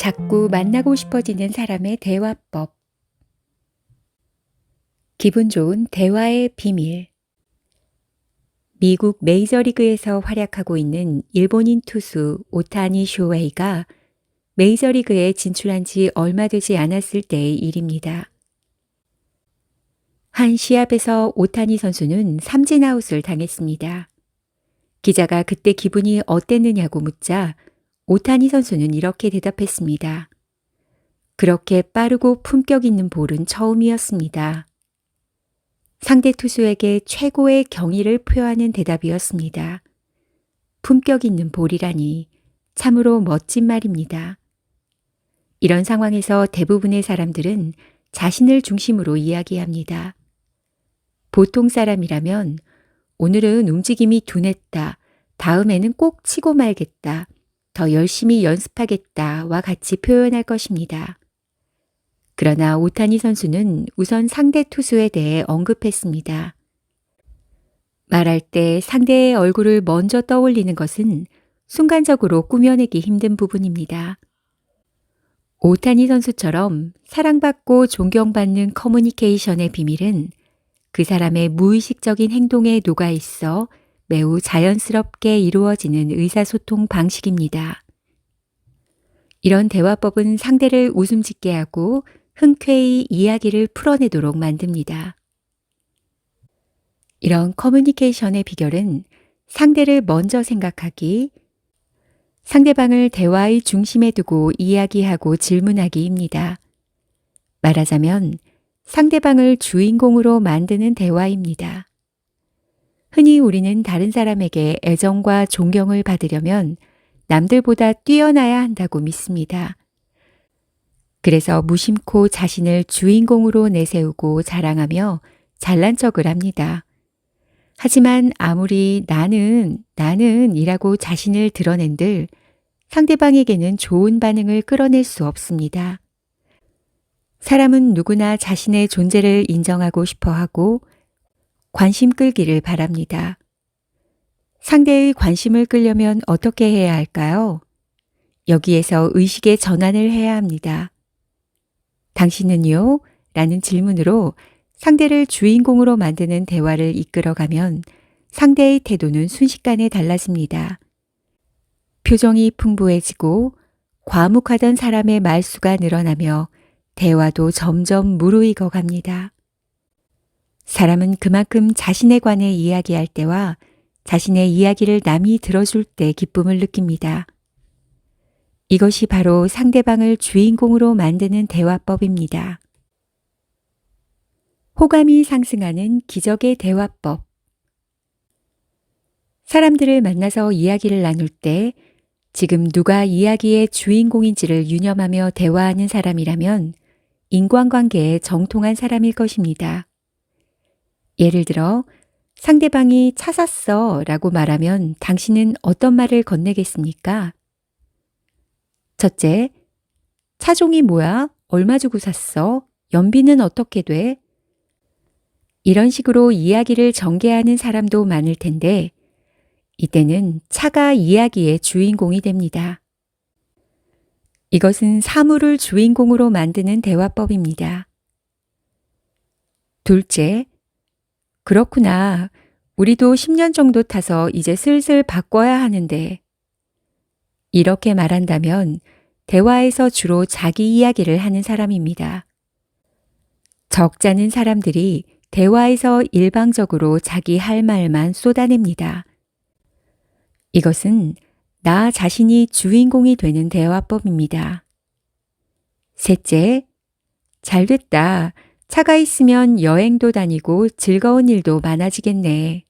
자꾸 만나고 싶어지는 사람의 대화법. 기분 좋은 대화의 비밀. 미국 메이저리그에서 활약하고 있는 일본인 투수 오타니 쇼헤이가 메이저리그에 진출한 지 얼마 되지 않았을 때의 일입니다. 한 시합에서 오타니 선수는 삼진아웃을 당했습니다. 기자가 그때 기분이 어땠느냐고 묻자 오타니 선수는 이렇게 대답했습니다. 그렇게 빠르고 품격 있는 볼은 처음이었습니다. 상대 투수에게 최고의 경의를 표하는 대답이었습니다. 품격 있는 볼이라니 참으로 멋진 말입니다. 이런 상황에서 대부분의 사람들은 자신을 중심으로 이야기합니다. 보통 사람이라면 오늘은 움직임이 둔했다. 다음에는 꼭 치고 말겠다. 더 열심히 연습하겠다와 같이 표현할 것입니다. 그러나 오타니 선수는 우선 상대 투수에 대해 언급했습니다. 말할 때 상대의 얼굴을 먼저 떠올리는 것은 순간적으로 꾸며내기 힘든 부분입니다. 오타니 선수처럼 사랑받고 존경받는 커뮤니케이션의 비밀은 그 사람의 무의식적인 행동에 녹아 있어 매우 자연스럽게 이루어지는 의사소통 방식입니다. 이런 대화법은 상대를 웃음 짓게 하고 흔쾌히 이야기를 풀어내도록 만듭니다. 이런 커뮤니케이션의 비결은 상대를 먼저 생각하기, 상대방을 대화의 중심에 두고 이야기하고 질문하기입니다. 말하자면 상대방을 주인공으로 만드는 대화입니다. 흔히 우리는 다른 사람에게 애정과 존경을 받으려면 남들보다 뛰어나야 한다고 믿습니다. 그래서 무심코 자신을 주인공으로 내세우고 자랑하며 잘난 척을 합니다. 하지만 아무리 나는 이라고 자신을 드러낸들 상대방에게는 좋은 반응을 끌어낼 수 없습니다. 사람은 누구나 자신의 존재를 인정하고 싶어 하고 관심 끌기를 바랍니다. 상대의 관심을 끌려면 어떻게 해야 할까요? 여기에서 의식의 전환을 해야 합니다. 당신은요? 라는 질문으로 상대를 주인공으로 만드는 대화를 이끌어가면 상대의 태도는 순식간에 달라집니다. 표정이 풍부해지고 과묵하던 사람의 말수가 늘어나며 대화도 점점 무르익어 갑니다. 사람은 그만큼 자신에 관해 이야기할 때와 자신의 이야기를 남이 들어줄 때 기쁨을 느낍니다. 이것이 바로 상대방을 주인공으로 만드는 대화법입니다. 호감이 상승하는 기적의 대화법. 사람들을 만나서 이야기를 나눌 때 지금 누가 이야기의 주인공인지를 유념하며 대화하는 사람이라면 인간관계에 정통한 사람일 것입니다. 예를 들어 상대방이 차 샀어 라고 말하면 당신은 어떤 말을 건네겠습니까? 첫째, 차종이 뭐야? 얼마 주고 샀어? 연비는 어떻게 돼? 이런 식으로 이야기를 전개하는 사람도 많을 텐데 이때는 차가 이야기의 주인공이 됩니다. 이것은 사물을 주인공으로 만드는 대화법입니다. 둘째, 그렇구나. 우리도 10년 정도 타서 이제 슬슬 바꿔야 하는데. 이렇게 말한다면 대화에서 주로 자기 이야기를 하는 사람입니다. 적잖은 사람들이 대화에서 일방적으로 자기 할 말만 쏟아냅니다. 이것은 나 자신이 주인공이 되는 대화법입니다. 셋째, 잘됐다. 차가 있으면 여행도 다니고 즐거운 일도 많아지겠네.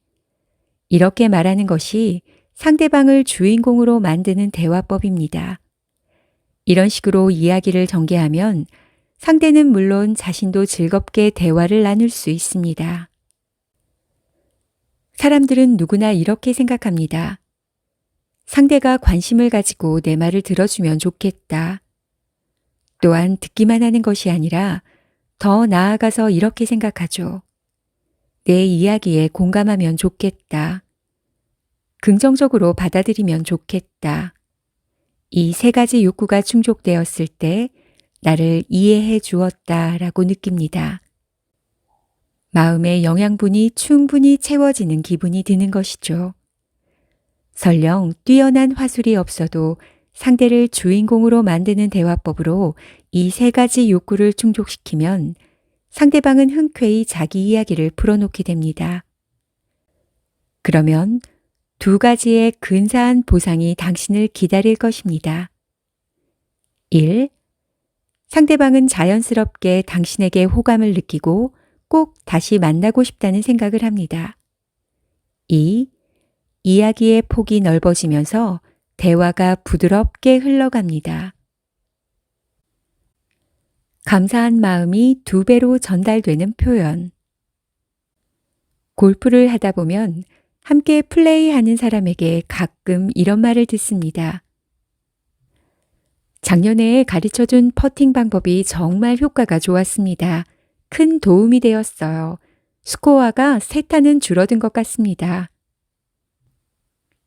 이렇게 말하는 것이 상대방을 주인공으로 만드는 대화법입니다. 이런 식으로 이야기를 전개하면 상대는 물론 자신도 즐겁게 대화를 나눌 수 있습니다. 사람들은 누구나 이렇게 생각합니다. 상대가 관심을 가지고 내 말을 들어주면 좋겠다. 또한 듣기만 하는 것이 아니라 더 나아가서 이렇게 생각하죠. 내 이야기에 공감하면 좋겠다. 긍정적으로 받아들이면 좋겠다. 이 세 가지 욕구가 충족되었을 때 나를 이해해 주었다라고 느낍니다. 마음의 영양분이 충분히 채워지는 기분이 드는 것이죠. 설령 뛰어난 화술이 없어도 상대를 주인공으로 만드는 대화법으로 이 세 가지 욕구를 충족시키면 상대방은 흔쾌히 자기 이야기를 풀어놓게 됩니다. 그러면 두 가지의 근사한 보상이 당신을 기다릴 것입니다. 1. 상대방은 자연스럽게 당신에게 호감을 느끼고 꼭 다시 만나고 싶다는 생각을 합니다. 2. 이야기의 폭이 넓어지면서 대화가 부드럽게 흘러갑니다. 감사한 마음이 2배로 전달되는 표현. 골프를 하다 보면 함께 플레이하는 사람에게 가끔 이런 말을 듣습니다. 작년에 가르쳐준 퍼팅 방법이 정말 효과가 좋았습니다. 큰 도움이 되었어요. 스코어가 3타는 줄어든 것 같습니다.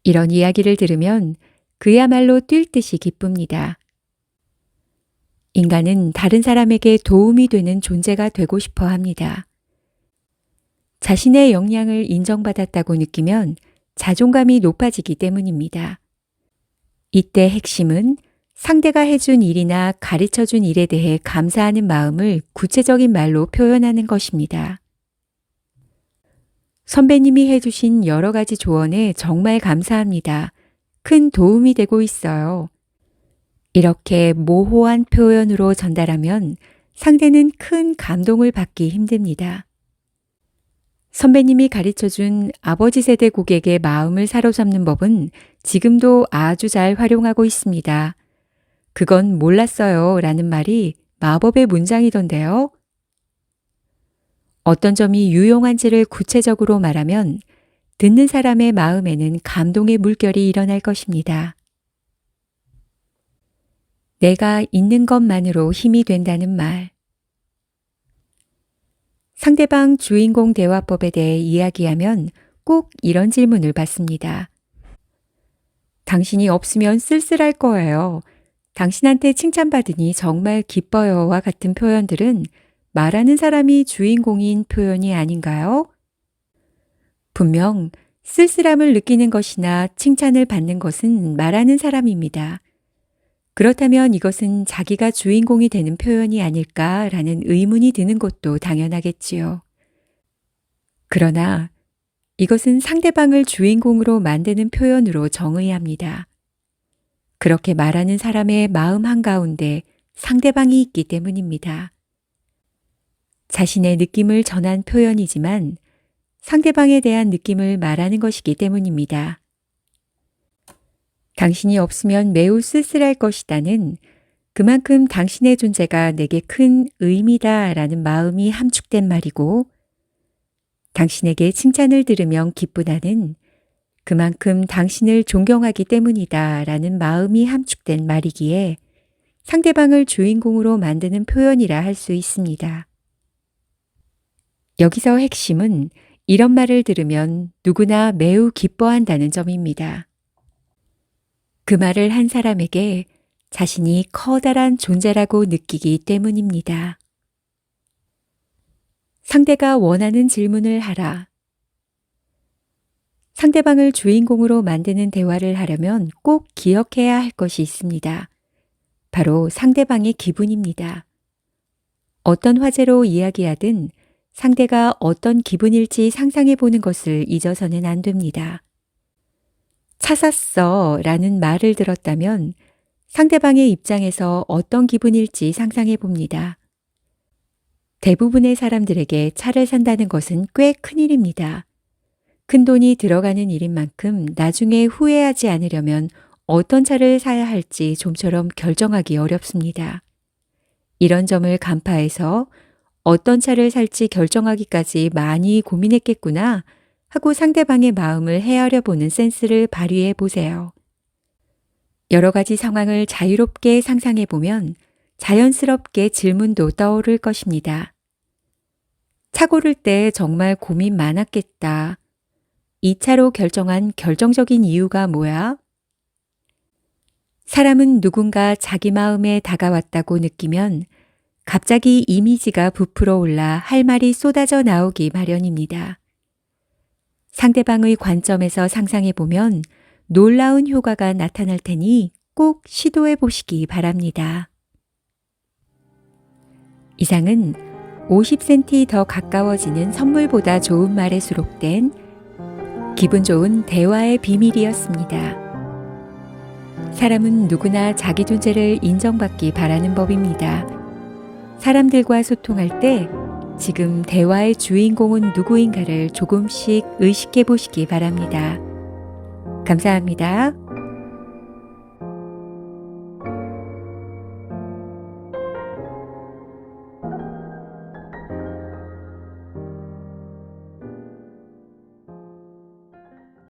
이런 이야기를 들으면 그야말로 뛸 듯이 기쁩니다. 인간은 다른 사람에게 도움이 되는 존재가 되고 싶어 합니다. 자신의 역량을 인정받았다고 느끼면 자존감이 높아지기 때문입니다. 이때 핵심은 상대가 해준 일이나 가르쳐준 일에 대해 감사하는 마음을 구체적인 말로 표현하는 것입니다. 선배님이 해주신 여러 가지 조언에 정말 감사합니다. 큰 도움이 되고 있어요. 이렇게 모호한 표현으로 전달하면 상대는 큰 감동을 받기 힘듭니다. 선배님이 가르쳐준 아버지 세대 고객의 마음을 사로잡는 법은 지금도 아주 잘 활용하고 있습니다. 그건 몰랐어요 라는 말이 마법의 문장이던데요. 어떤 점이 유용한지를 구체적으로 말하면 듣는 사람의 마음에는 감동의 물결이 일어날 것입니다. 내가 있는 것만으로 힘이 된다는 말. 상대방 주인공 대화법에 대해 이야기하면 꼭 이런 질문을 받습니다. 당신이 없으면 쓸쓸할 거예요. 당신한테 칭찬받으니 정말 기뻐요와 같은 표현들은 말하는 사람이 주인공인 표현이 아닌가요? 분명 쓸쓸함을 느끼는 것이나 칭찬을 받는 것은 말하는 사람입니다. 그렇다면 이것은 자기가 주인공이 되는 표현이 아닐까라는 의문이 드는 것도 당연하겠지요. 그러나 이것은 상대방을 주인공으로 만드는 표현으로 정의합니다. 그렇게 말하는 사람의 마음 한가운데 상대방이 있기 때문입니다. 자신의 느낌을 전한 표현이지만 상대방에 대한 느낌을 말하는 것이기 때문입니다. 당신이 없으면 매우 쓸쓸할 것이다는 그만큼 당신의 존재가 내게 큰 의미다 라는 마음이 함축된 말이고, 당신에게 칭찬을 들으면 기쁘다는 그만큼 당신을 존경하기 때문이다 라는 마음이 함축된 말이기에 상대방을 주인공으로 만드는 표현이라 할 수 있습니다. 여기서 핵심은 이런 말을 들으면 누구나 매우 기뻐한다는 점입니다. 그 말을 한 사람에게 자신이 커다란 존재라고 느끼기 때문입니다. 상대가 원하는 질문을 하라. 상대방을 주인공으로 만드는 대화를 하려면 꼭 기억해야 할 것이 있습니다. 바로 상대방의 기분입니다. 어떤 화제로 이야기하든 상대가 어떤 기분일지 상상해 보는 것을 잊어서는 안 됩니다. 차 샀어 라는 말을 들었다면 상대방의 입장에서 어떤 기분일지 상상해 봅니다. 대부분의 사람들에게 차를 산다는 것은 꽤 큰일입니다. 큰돈이 들어가는 일인 만큼 나중에 후회하지 않으려면 어떤 차를 사야 할지 좀처럼 결정하기 어렵습니다. 이런 점을 간파해서 어떤 차를 살지 결정하기까지 많이 고민했겠구나 하고 상대방의 마음을 헤아려 보는 센스를 발휘해 보세요. 여러 가지 상황을 자유롭게 상상해 보면 자연스럽게 질문도 떠오를 것입니다. 차 고를 때 정말 고민 많았겠다. 이 차로 결정한 결정적인 이유가 뭐야? 사람은 누군가 자기 마음에 다가왔다고 느끼면 갑자기 이미지가 부풀어 올라 할 말이 쏟아져 나오기 마련입니다. 상대방의 관점에서 상상해 보면 놀라운 효과가 나타날 테니 꼭 시도해 보시기 바랍니다. 이상은 50cm 더 가까워지는 선물보다 좋은 말에 수록된 기분 좋은 대화의 비밀이었습니다. 사람은 누구나 자기 존재를 인정받기 바라는 법입니다. 사람들과 소통할 때 지금 대화의 주인공은 누구인가를 조금씩 의식해 보시기 바랍니다. 감사합니다.